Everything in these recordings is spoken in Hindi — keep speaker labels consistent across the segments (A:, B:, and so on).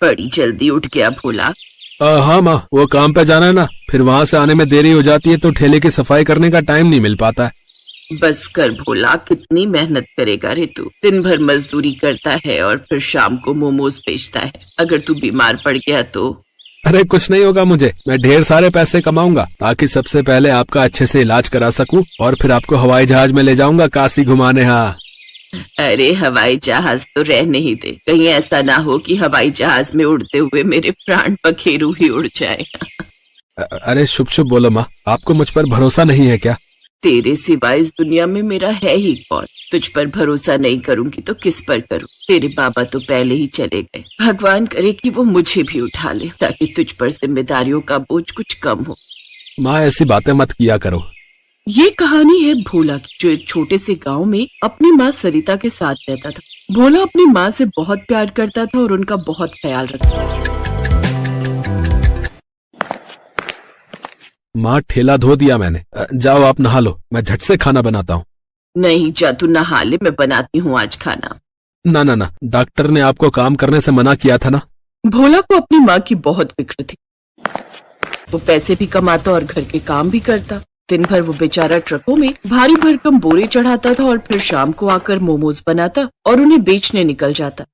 A: बड़ी जल्दी उठ गया भोला।
B: हाँ माँ, वो काम पे जाना है ना, फिर वहाँ से आने में देरी हो जाती है तो ठेले की सफाई करने का टाइम नहीं मिल पाता है।
A: बस कर भोला, कितनी मेहनत करेगा रे तू। दिन भर मजदूरी करता है और फिर शाम को मोमोज बेचता है। अगर तू बीमार पड़ गया तो?
B: अरे कुछ नहीं होगा मुझे, मैं ढेर सारे पैसे कमाऊंगा ताकि सबसे पहले आपका अच्छे से इलाज करा सकूं और फिर आपको हवाई जहाज में ले जाऊंगा काशी घुमाने। हाँ।
A: अरे हवाई जहाज तो रहने ही दे, कहीं ऐसा ना हो कि हवाई जहाज में उड़ते हुए मेरे प्राण पखेरु ही उड़ जाए।
B: अरे शुभ शुभ बोलो माँ, आपको मुझ पर भरोसा नहीं है क्या?
A: तेरे सिवा इस दुनिया में मेरा है ही कौन? तुझ पर भरोसा नहीं करूंगी तो किस पर करूं? तेरे बाबा तो पहले ही चले गए। भगवान करे कि वो मुझे भी उठा ले ताकि तुझ पर जिम्मेदारियों का बोझ कुछ कम हो।
B: माँ ऐसी बातें मत किया करो।
A: ये कहानी है भोला की, जो एक छोटे से गांव में अपनी माँ सरिता के साथ रहता था। भोला अपनी माँ से बहुत प्यार करता था और उनका बहुत ख्याल रखता था।
B: माँ ठेला धो दिया मैंने, जाओ आप नहा लो, मैं झट से खाना बनाता हूँ।
A: नहीं जा, तू नहा ले, मैं बनाती हूँ आज खाना।
B: ना ना ना, डॉक्टर ने आपको काम करने से मना किया था ना।
A: भोला को अपनी माँ की बहुत फिक्र थी। वो पैसे भी कमाता और घर के काम भी करता। दिन भर वो बेचारा ट्रकों में भारी भरकम बोरे चढ़ाता था और फिर शाम को आकर मोमोज बनाता और उन्हें बेचने निकल जाता।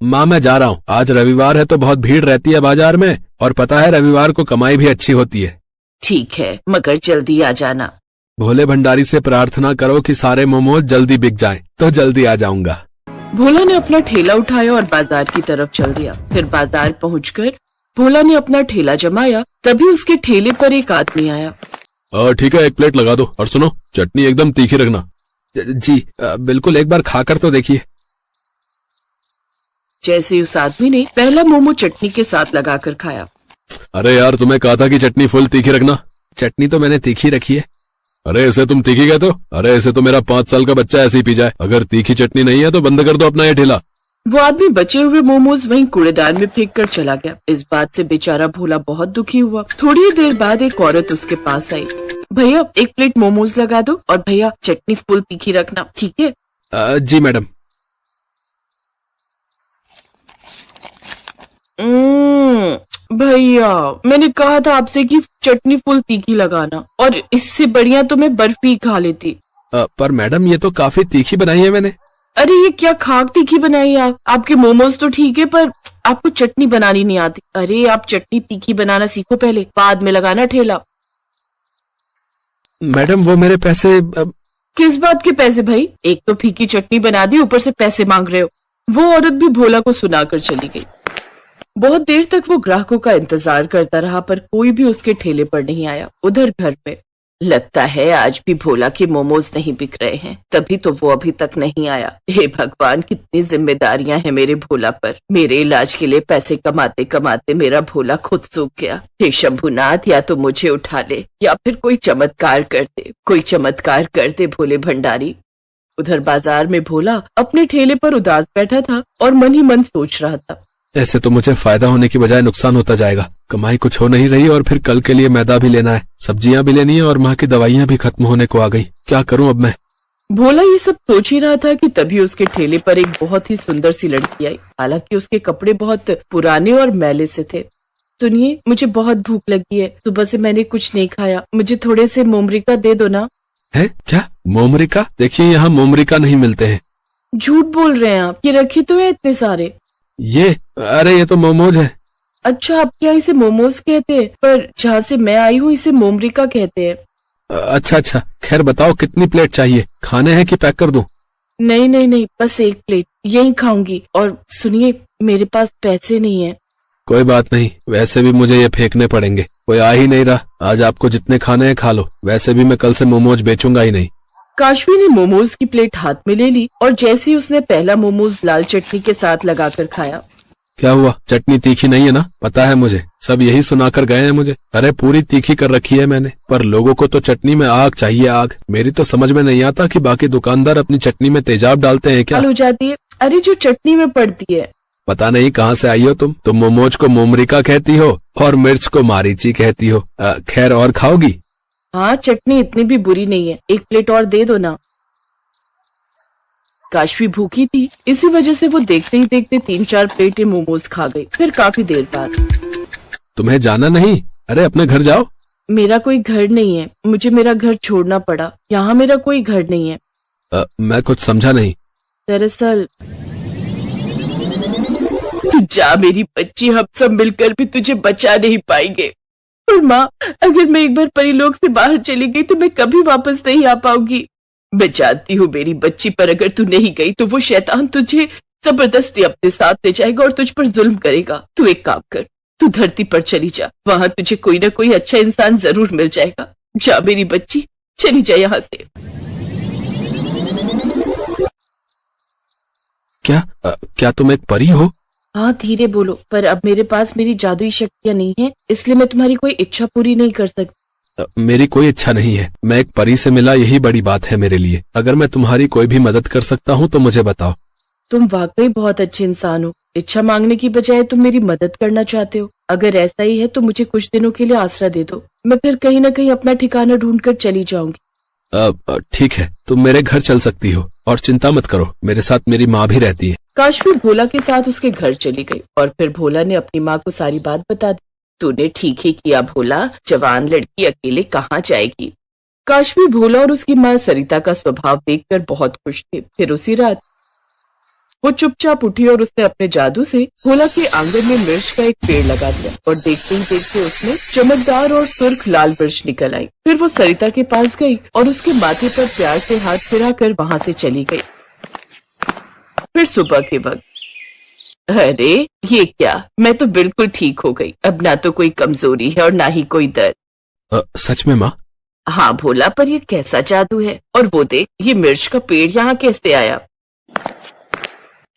B: माँ मैं जा रहा हूँ, आज रविवार है तो बहुत भीड़ रहती है बाजार में, और पता है रविवार को कमाई भी अच्छी होती है।
A: ठीक है, मगर जल्दी आ जाना।
B: भोले भंडारी से प्रार्थना करो कि सारे मोमोज जल्दी बिक जाएं, तो जल्दी आ जाऊंगा।
A: भोला ने अपना ठेला उठाया और बाजार की तरफ चल दिया। फिर बाजार पहुंचकर भोला ने अपना ठेला जमाया, तभी उसके ठेले पर एक आदमी आया।
B: ठीक है, एक प्लेट लगा दो, और सुनो चटनी एकदम तीखी रखना। जी बिल्कुल, एक बार खाकर तो देखिए।
A: जैसे उस आदमी ने पहला मोमो चटनी के साथ लगाकर खाया।
B: अरे यार, तुम्हें कहा था कि चटनी फुल तीखी रखना। चटनी तो मैंने तीखी रखी है। अरे इसे तुम तीखी कहते हो? अरे इसे तो मेरा 5 साल का बच्चा ऐसे ही पी जाए। अगर तीखी चटनी नहीं है तो बंद कर दो अपना ये ठेला।
A: वो आदमी बचे हुए मोमोज वहीं कूड़ेदान में फेंक कर चला गया। इस बात से बेचारा भोला बहुत दुखी हुआ। थोड़ी ही देर बाद एक औरत उसके पास आई। भैया एक प्लेट मोमोज लगा दो, और भैया चटनी फुल तीखी रखना, ठीक है?
B: जी मैडम।
A: भैया मैंने कहा था आपसे कि चटनी फुल तीखी लगाना, और इससे बढ़िया तो मैं बर्फी खा लेती।
B: पर मैडम ये तो काफी तीखी बनाई है मैंने।
A: अरे ये क्या खाक तीखी बनाई है? आपके मोमोज तो ठीक है पर आपको चटनी बनानी नहीं आती। अरे आप चटनी तीखी बनाना सीखो पहले, बाद में लगाना ठेला।
B: मैडम वो मेरे पैसे।
A: किस बात के पैसे भाई? एक तो फीकी चटनी बना दी, ऊपर से पैसे मांग रहे हो। वो औरत भी भोला को सुनाकर चली गई। बहुत देर तक वो ग्राहकों का इंतजार करता रहा पर कोई भी उसके ठेले पर नहीं आया। उधर घर पे लगता है आज भी भोला के मोमोज नहीं बिक रहे हैं, तभी तो वो अभी तक नहीं आया। हे भगवान, कितनी जिम्मेदारियां हैं मेरे भोला पर। मेरे इलाज के लिए पैसे कमाते कमाते मेरा भोला खुद सूख गया। हे शंभुनाथ, या तो मुझे उठा ले या फिर कोई चमत्कार कर दे, कोई चमत्कार कर दे भोले भंडारी। उधर बाजार में भोला अपने ठेले पर उदास बैठा था और मन ही मन सोच रहा था,
B: ऐसे तो मुझे फायदा होने की बजाय नुकसान होता जाएगा। कमाई कुछ हो नहीं रही और फिर कल के लिए मैदा भी लेना है, सब्जियां भी लेनी है और माँ की दवाइयां भी खत्म होने को आ गई। क्या करूं अब मैं?
A: भोला ये सब सोच ही रहा था कि तभी उसके ठेले पर एक बहुत ही सुंदर सी लड़की आई। हालांकि उसके कपड़े बहुत पुराने और मैले से थे। सुनिए, मुझे बहुत भूख लगी है, सुबह से मैंने कुछ नहीं खाया, मुझे थोड़े से मोमरिका दे दो ना।
B: है क्या? मोमरिका? देखिए यहाँ मोमरिका नहीं मिलते हैं।
A: झूठ बोल रहे हैं आप, ये रखे तो है इतने सारे।
B: ये अरे ये तो मोमोज है।
A: अच्छा, आपके यहाँ इसे मोमोज कहते हैं, पर जहाँ से मैं आई हूँ इसे मोमरिका कहते हैं।
B: अच्छा अच्छा, खैर बताओ कितनी प्लेट चाहिए? खाने हैं कि पैक कर दूं?
A: नहीं नहीं नहीं, बस एक प्लेट यही खाऊंगी। और सुनिए, मेरे पास पैसे नहीं है।
B: कोई बात नहीं, वैसे भी मुझे ये फेंकने पड़ेंगे, कोई आ ही नहीं रहा। आज आपको जितने खाने हैं खा लो, वैसे भी मैं कल से मोमोज बेचूंगा ही नहीं।
A: काशवी ने मोमोज की प्लेट हाथ में ले ली और जैसे ही उसने पहला मोमोज लाल चटनी के साथ लगाकर खाया।
B: क्या हुआ? चटनी तीखी नहीं है ना? पता है मुझे, सब यही सुनाकर गए हैं मुझे। अरे पूरी तीखी कर रखी है मैंने, पर लोगों को तो चटनी में आग चाहिए, आग। मेरी तो समझ में नहीं आता कि बाकी दुकानदार अपनी चटनी में तेजाब डालते हैं क्या?
A: हो जाती है। अरे जो चटनी में पड़ती है।
B: पता नहीं कहाँ से आई हो तुम मोमोज को मोमरिका कहती हो और मिर्च को मारीची कहती हो। खैर, और खाओगी?
A: हाँ, चटनी इतनी भी बुरी नहीं है, एक प्लेट और दे दो ना। काशवी भूखी थी, इसी वजह से वो देखते ही देखते 3-4 प्लेटें मोमोज खा गई। फिर काफी देर बाद,
B: तुम्हें जाना नहीं? अरे अपने घर जाओ।
A: मेरा कोई घर नहीं है, मुझे मेरा घर छोड़ना पड़ा। यहाँ मेरा कोई घर नहीं है।
B: मैं कुछ समझा नहीं।
A: दरअसल तू जा मेरी बच्ची, हम सब मिलकर भी तुझे बचा नहीं पाएंगे। और माँ, अगर मैं एक बार परिलोक से बाहर चली गई तो मैं कभी वापस नहीं आ पाऊंगी। मैं जानती हूँ मेरी बच्ची, पर अगर तू नहीं गई तो वो शैतान तुझे जबरदस्ती अपने साथ ले जाएगा और तुझ पर जुल्म करेगा। तू एक काम कर, तू धरती पर चली जा, वहां तुझे कोई ना कोई अच्छा इंसान जरूर मिल जाएगा। जा मेरी बच्ची, चली जा यहाँ से।
B: क्या तुम एक परी हो?
A: हाँ, धीरे बोलो, पर अब मेरे पास मेरी जादुई शक्तियाँ नहीं है, इसलिए मैं तुम्हारी कोई इच्छा पूरी नहीं कर सकती।
B: मेरी कोई इच्छा नहीं है। मैं एक परी से मिला, यही बड़ी बात है मेरे लिए। अगर मैं तुम्हारी कोई भी मदद कर सकता हूँ तो मुझे बताओ।
A: तुम वाकई बहुत अच्छे इंसान हो। इच्छा मांगने की बजाय तुम मेरी मदद करना चाहते हो। अगर ऐसा ही है तो मुझे कुछ दिनों के लिए आसरा दे दो, मैं फिर कहीं न कहीं अपना ठिकाना ढूंढकर चली जाऊंगी।
B: ठीक है, तुम मेरे घर चल सकती हो, और चिंता मत करो, मेरे साथ मेरी माँ भी रहती है।
A: काशवी भोला के साथ उसके घर चली गई और फिर भोला ने अपनी माँ को सारी बात बता दी। तूने ठीक ही किया भोला, जवान लड़की अकेले कहाँ जाएगी। काशवी भोला और उसकी माँ सरिता का स्वभाव देखकर बहुत खुश थे। फिर उसी रात वो चुपचाप उठी और उसने अपने जादू से भोला के आंगन में मिर्च का एक पेड़ लगा दिया और देखते ही देखते उसमें चमकदार और सुर्ख लाल मिर्च निकल आई। फिर वो सरिता के पास गई और उसके माथे पर प्यार से हाथ फिराकर वहां से चली गई। फिर सुबह के वक्त, अरे ये क्या, मैं तो बिल्कुल ठीक हो गई। अब ना तो कोई कमजोरी है और ना ही कोई दर्द।
B: सच में माँ?
A: हाँ भोला, पर ये कैसा जादू है? और वो देख, ये मिर्च का पेड़ यहाँ कैसे आया?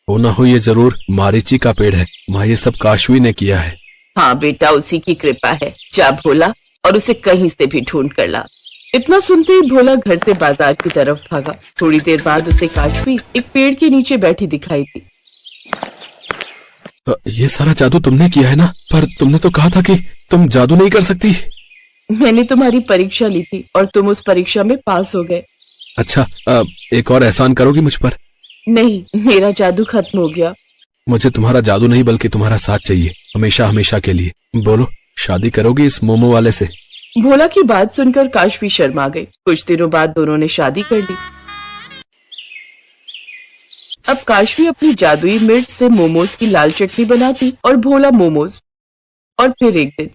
B: हो ना हो ये जरूर मारीची का पेड़ है माँ, ये सब काशवी ने किया है।
A: हाँ बेटा, उसी की कृपा है। जा भोला और उसे कहीं से भी ढूंढ कर ला। इतना सुनते ही भोला घर से बाजार की तरफ भागा। थोड़ी देर बाद उसे काशवी एक पेड़ के नीचे बैठी दिखाई दी।
B: ये सारा जादू तुमने किया है ना? पर तुमने तो कहा था कि तुम जादू नहीं कर सकती।
A: मैंने तुम्हारी परीक्षा ली थी और तुम उस परीक्षा में पास हो गए।
B: अच्छा, एक और एहसान करोगी मुझ पर?
A: नहीं, मेरा जादू खत्म हो गया।
B: मुझे तुम्हारा जादू नहीं बल्कि तुम्हारा साथ चाहिए, हमेशा हमेशा के लिए। बोलो, शादी करोगी इस मोमो वाले से?
A: भोला की बात सुनकर काशवी शर्मा गई। कुछ दिनों बाद दोनों ने शादी कर ली। अब काशवी अपनी जादुई मिर्च से मोमोज की लाल चटनी बनाती और भोला मोमोज। और फिर एक दिन,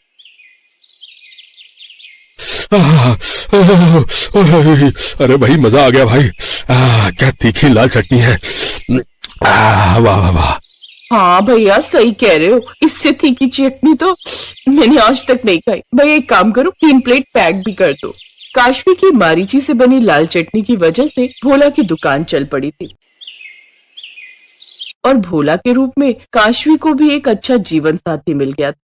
B: अरे भाई, मजा आ गया भाई। क्या तीखी लाल चटनी है। वाह वाह वाह।
A: हाँ भैया, सही कह रहे हो, इससे तीखी चटनी तो मैंने आज तक नहीं खाई। भैया एक काम करो, 3 प्लेट पैक भी कर दो। काशवी की मारीची से बनी लाल चटनी की वजह से भोला की दुकान चल पड़ी थी और भोला के रूप में काशवी को भी एक अच्छा जीवन साथी मिल गया था।